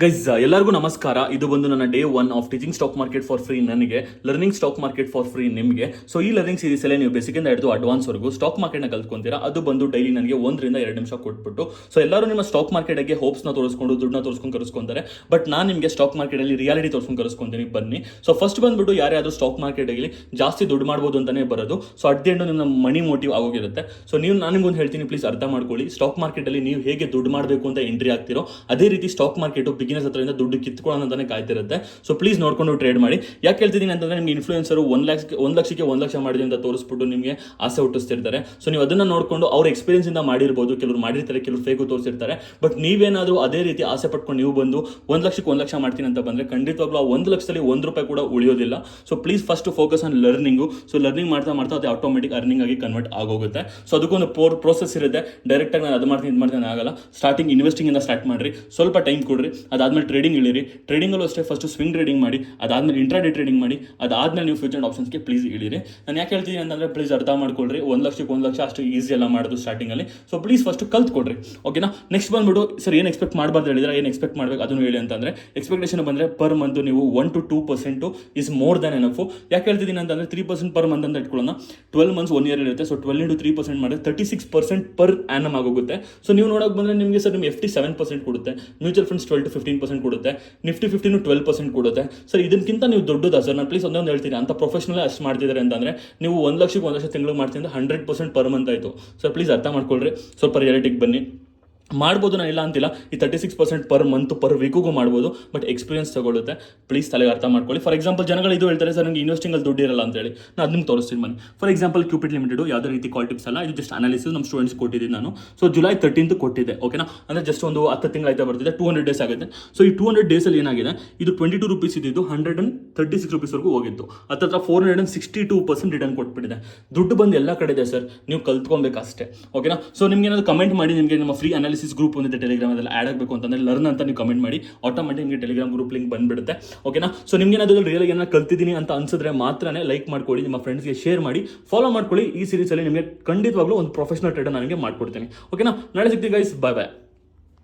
Guys ಎಲ್ಲರಿಗೂ ನಮಸ್ಕಾರ. ಇದು ಬಂದು ನನ್ನ day 1 of teaching stock market for free ನನಗೆ, learning stock market for free ನಿಮಗೆ. ಸೊ ಈ ಲರ್ನಿಂಗ್ ಸೀರೀಸ್ ಅಲ್ಲಿ ನೀವು ಬೇಸಿಕ್ಕಿಂದ ಹಿಡಿದು ಅಡ್ವಾನ್ಸ್ ವರೆಗೂ ಸ್ಟಾಕ್ ಮಾರ್ಕೆಟ್ನ ಕಲ್ತ್ಕೊಂತೀರಾ. ಅದು ಬಂದು ಡೈಲಿ ನನಗೆ 1 ರಿಂದ 2 ನಿಮಿಷ ಕೊಟ್ಬಿಟ್ಟು. ಸೊ ಎಲ್ಲರೂ ನಿಮ್ಮ ಸ್ಟಾಕ್ ಮಾರ್ಕೆಟ್ಗೆ ಹೋಪ್ಸ್ನ ತೋರಿಸ್ಕೊಂಡು ದುಡ್ಡನ್ನ ತೋರಿಸ್ಕೊಂಡು ಕರೆಸ್ಕೊಂತಾರೆ. ಬಟ್ ನಾನು ನಿಮಗೆ ಸ್ಟಾಕ್ ಮಾರ್ಕೆಟಲ್ಲಿ ರಿಯಾಲಿಟಿ ತೋರಿಸ್ಕೊಂಡು ಕರೆಸ್ಕೊಂತೀನಿ, ಬನ್ನಿ. ಸೊ ಫಸ್ಟ್ ಬಂದ್ಬಿಟ್ಟು ಯಾರ್ಯಾದ್ರು ಸ್ಟಾಕ್ ಮಾರ್ಕೆಟಲ್ಲಿ ಜಾಸ್ತಿ ದುಡ್ಡು ಮಾಡ್ಬೋದು ಅಂತಾನೆ ಬರೋದು. ಸೊ ಅಟ್ ದಿ ಎಂಡ್ ನಿಮ್ಮ ಮನಿ ಮೋಟಿವ್ ಆಗೋಗಿರುತ್ತೆ. ಸೊ ನಾನು ನಿಮ್ಗೊಂದು ಹೇಳ್ತೀನಿ, ಪ್ಲೀಸ್ ಅರ್ಥ ಮಾಡ್ಕೊಳ್ಳಿ. ಸ್ಟಾಕ್ ಮಾರ್ಕೆಟಲ್ಲಿ ನೀವು ಹೇಗೆ ದುಡ್ಡು ಮಾಡಬೇಕು ಅಂತ ಎಂಟ್ರಿ ಆಗ್ತಿರೋ, ಅದೇ ರೀತಿ ಸ್ಟಾಕ್ ಮಾರ್ಕೆಟ್ ಬಿಗಿನರ್ಸ್ ಹತ್ರದಿಂದ ದುಡ್ಡು ಕಿತ್ಕೊಳ್ಳೋಣ ಅಂತಾನೆ ಕಾಯ್ತಿರುತ್ತೆ. ಸೊ ಪ್ಲೀಸ್ ನೋಡ್ಕೊಂಡು ಟ್ರೇಡ್ ಮಾಡಿ. ಯಾಕೆ ಹೇಳ್ತಿದ್ದೀನಿ ಅಂತಂದ್ರೆ, ನಿಮ್ಗೆ ಇನ್ಫ್ಲೂಯೆನ್ಸರು 1 ಲಕ್ಷಕ್ಕೆ 1 ಲಕ್ಷ ಮಾಡಿದೆ ಅಂತ ತೋರಿಸ್ಬಿಟ್ಟು ನಿಮಗೆ ಆಸೆ ಹುಟ್ಟಿಸ್ತಿರ್ತಾರೆ. ಸೊ ನೀವು ಅದನ್ನ ನೋಡ್ಕೊಂಡು ಅವ್ರ ಎಕ್ಸ್ಪೀರಿಯನ್ಸ್ ಇಂದ ಮಾಡಿರ್ಬೋದು, ಕೆಲವರು ಮಾಡಿರ್ತಾರೆ, ಕೆಲವರು ಫೇಕು ತೋರಿಸಿರ್ತಾರೆ. ಬಟ್ ನೀವೇನಾದ್ರೂ ಅದೇ ರೀತಿ ಆಸೆ ಪಟ್ಕೊಂಡು ನೀವು ಬಂದು 1 ಲಕ್ಷಕ್ಕೆ 1 ಲಕ್ಷ ಮಾಡ್ತೀನಿ ಅಂತ ಬಂದ್ರೆ, ಖಂಡಿತವಾಗ್ಲೂ ಆ 1 ಲಕ್ಷದಲ್ಲಿ 1 ರೂಪಾಯಿ ಕೂಡ ಉಳಿಯೋದಿಲ್ಲ. So please first focus on learning. So learning ಮಾಡ್ತಾ ಮಾಡ್ತಾ ಅದು ಆಟೋಮೆಟಿಕ್ ಅರ್ನಿಂಗ್ ಆಗಿ ಕನ್ವರ್ಟ್ ಆಗೋಗುತ್ತೆ. ಸೊ ಅದಕ್ಕೊಂದು ಪ್ರೋಸೆಸ್ ಇರುತ್ತೆ. ಡೈರೆಕ್ಟ್ ಆಗಿ ನಾನು ಅದು ಮಾಡ್ತೀನಿ ಇದು ಮಾಡ್ತೀನಿ ಆಗಲ್ಲ. ಸ್ಟಾರ್ಟಿಂಗ್ ಇನ್ವೆಸ್ಟಿಂಗ್ ಇಂದ ಸ್ಟಾರ್ಟ್ ಮಾಡ್ರಿ, ಸ್ವಲ್ಪ ಟೈಮ್ ಕೊಡ್ರಿ. ಅದಾದ್ಮೇಲೆ ಟ್ರೇಡಿಂಗ್ ಇಳಿರಿ. ಟ್ರೇಡಿಂಗಲ್ಲೂ ಅಷ್ಟೇ ಫಸ್ಟ್ ಸ್ವಿಂಗ್ ಟ್ರೇಡಿಂಗ್ ಮಾಡಿ, ಅದಾದ್ಮೇಲೆ ಇಂಟ್ರಾಡೇ ಟ್ರೇಡಿಂಗ್ ಮಾಡಿ, ಅದಾದ್ಮೇಲೆ ನೀವು ಫ್ಯೂಚರ್ ಆಪ್ಷನ್ಸ್ಗೆ ಪ್ಲೀಸ್ ಇಳಿರಿ. ನಾನು ಯಾಕೆ ಹೇಳ್ತೀನಿ ಅಂತಂದ್ರೆ, ಪ್ಲೀಸ್ ಅರ್ಥ ಮಾಡ್ಕೊಳ್ರಿ. 1 ಲಕ್ಷಕ್ಕೆ 1 ಲಕ್ಷ ಅಷ್ಟು ಈಸಿ ಎಲ್ಲ ಮಾಡೋದು ಸ್ಟಾರ್ಟಿಂಗ್ ಅಲ್ಲಿ. ಸೊ ಪ್ಲೀಸ್ ಫಸ್ಟ್ ಕಲ್ತ್ಕೊಡ್ರಿ, ಓಕೆನಾ. ನೆಕ್ಸ್ಟ್ ಬಂದ್ಬಿಟ್ಟು, ಸರ್ ಏನು ಎಕ್ಸ್ಪೆಕ್ಟ್ ಮಾಡಬಾರ್ದು ಹೇಳಿದ್ರೆ, ಏನು ಎಕ್ಸ್ಪೆಕ್ಟ್ ಮಾಡಬೇಕು ಅದನ್ನು ಹೇಳಿ ಅಂತಂದ್ರೆ, ಎಕ್ಸ್ಪೆಕ್ಟೇಷನ್ ಬಂದ್ರೆ ಪರ್ ಮಂತ್ ನೀವು 1 to 2% is more than enough. ಯಾಕೆ ಹೇಳ್ತಿದ್ದೀನಿ ಅಂತಂದ್ರೆ, 3% ಪರ್ ಮಂತ್ ಅಂತ ಇಟ್ಕೊಳ್ಳೋಣ. 12 ಮಂತ್ಸ್ 1 ಇಯರ್ ಇರುತ್ತೆ. ಸೊ 12 into 3% ಮಾಡಿದ್ರೆ 36% ಪರ್ ಆ್ಯನಮ್ ಆಗೋಗುತ್ತೆ. ಸೊ ನೀವು ನೋಡೋಕೆ ಬಂದ್ರೆ ನಿಮಗೆ ಸರ್ ನಿಮ್ಗೆ FD 7% ಕೊಡುತ್ತೆ, ಮ್ಯೂಚುವಲ್ ಫಂಡ್ಸ್ 12 to 15% ಕೊಡುತ್ತೆ, ನಿಫ್ಟಿ 15 to 12% ಕೊಡುತ್ತೆ. ಸರ್ ಇದಕ್ಕಿಂತ ನೀವು ದೊಡ್ಡದಾ ಸರ್? ನಾನು ಪ್ಲೀಸ್ ಒಂದೊಂದು ಹೇಳ್ತೀನಿ, ಅಂತ ಪ್ರೊಫೆಷನಲ್ ಅಷ್ಟು ಮಾಡ್ತಿದ್ದಾರೆ ಅಂತಂದ್ರೆ, ನೀವು 1 ಲಕ್ಷಕ್ಕೆ 1 ಲಕ್ಷ ತಿಂಗಳು ಮಾಡ್ತೀನಿ 100% ಪರ್ ಮಂತ್ ಆಯಿತು. ಸರ್ ಪ್ಲೀಸ್ ಅರ್ಥ ಮಾಡ್ಕೊಳ್ರಿ, ಸ್ವಲ್ಪ ರಿಯಾಲಿಟಿಗೆ ಬನ್ನಿ. ಮಾಡ್ಬೋದು, ನಾನು ಇಲ್ಲ ಅಂತಿಲ್ಲ. ಈ 36% ಪರ್ ಮಂತ್ ಪರ್ ವೀಕಿಗೂ ಮಾಡ್ಬೋದು, ಬಟ್ ಎಕ್ಸ್ಪೀರಿಯನ್ಸ್ ತಗೊಳುತ್ತೆ. ಪ್ಲೀಸ್ ತಲೆಗೆ ಅರ್ಥ ಮಾಡ್ಕೊಳ್ಳಿ. ಫಾರ್ ಎಕ್ಸಾಂಪಲ್ ಜನಗಳು ಇದು ಹೇಳ್ತಾರೆ, ಸರ್ ನನಗೆ ಇನ್ವೆಸ್ಟಿಂಗಲ್ಲಿ ದುಡ್ಡು ಇರಲ್ಲ ಅಂತ ಹೇಳಿ. ನಾನು ಅದನ್ನ ತೋರಿಸ್ತೀನಿ ಬನ್ನಿ. ಫಾರ್ ಎಕ್ಸಾಂಪಲ್ ಕ್ಯೂಪಿಟ್ ಲಿಮಿಟೆಡ್ ಯಾವುದೇ ರೀತಿ ಕಾಲ್ ಟಿಪ್ಸ್ ಅಲ್ಲ, ಇದು ಜಸ್ಟ್ ಅನಾಲಿಸಿಸ್ ನಮ್ಮ ಸ್ಟೂಡೆಂಟ್ಸ್ ಕೊಟ್ಟಿದ್ದೀನಿ ನಾನು. ಸೊ July 13th ಕೊಟ್ಟಿದ್ದೆ, ಓಕೆನಾ. ಅಂದರೆ ಜಸ್ಟ್ ಒಂದು 10 ತಿಂಗಳಾಯ್ತಾ ಬರ್ತಿದೆ, 200 ಡೇಸ್ ಆಗುತ್ತೆ. ಸೊ ಈ 200 ಡೇಸಲ್ಲಿ ಏನಾಗಿದೆ, ಇದು 22 ರೂಪೀಸ್ ಇದ್ದಿದ್ದು 136 ರೂಪೀಸ್ವರೆಗೂ ಹೋಗಿತ್ತು. ಹತ್ತಿರ 462% ರಿಟರ್ನ್ ಕೊಟ್ಬಿಟ್ಟಿದೆ. ದುಡ್ಡು ಬಂದು ಎಲ್ಲ ಕಡೆ ಇದೆ ಸರ್, ನೀವು ಕಲ್ತ್ಕೊಬೇಕಷ್ಟೇ, ಓಕೆನಾ. ಸೊ ನಿಮ್ಗೆ ಏನಾದ್ರು ಕಮೆಂಟ್ ಮಾಡಿ, ನಿಮಗೆ ನಮ್ಮ ಫ್ರೀ ಅನಾಲಿಸಿಸ್ ಗ್ರೂಪ್ ಒಂದಿದೆ ಟೆಲಿಗ್ರಾಮಲ್ಲಿ, ಆ್ಯಡ್ ಆಗಬೇಕು ಅಂತಂದ್ರೆ ಲರ್ನ್ ಅಂತ ನೀವು ಕಮೆಂಟ್ ಮಾಡಿ, ಆಟೋಮೆಟಿಕ್ ನಿಮಗೆ ಟೆಲಿಗ್ರಾಮ್ ಗ್ರೂಪ್ ಲಿಂಕ್ ಬಂದ್ಬಿಡುತ್ತೆ, ಓಕೆನಾ. ಸೊ ನಿಮ್ಗೆ ಏನಾದರೂ ರಿಯಲ್ ಏನಾದ್ರು ಕಲ್ತಿದ್ದೀನಿ ಅಂತ ಅನ್ಸಿದ್ರೆ ಮಾತ್ರನೇ ಲೈಕ್ ಮಾಡ್ಕೊಳ್ಳಿ, ನಿಮ್ಮ ಫ್ರೆಂಡ್ಸ್ಗೆ ಶೇರ್ ಮಾಡಿ, ಫಾಲೋ ಮಾಡ್ಕೊಳ್ಳಿ. ಈ ಸೀರೀಸಲ್ಲಿ ನಿಮಗೆ ಖಂಡಿತವಾಗ್ಲೂ ಒಂದು ಪ್ರೊಫೆಷನಲ್ ಟ್ರೇಡರ್ ನನಗೆ ಮಾಡ್ಕೊಡ್ತೀನಿ, ಓಕೆನಾ. ನಾಳೆ ಸಿಗ್ತೀವಿ ಗೈಸ್, ಬಾಯ್ ಬಾಯ್.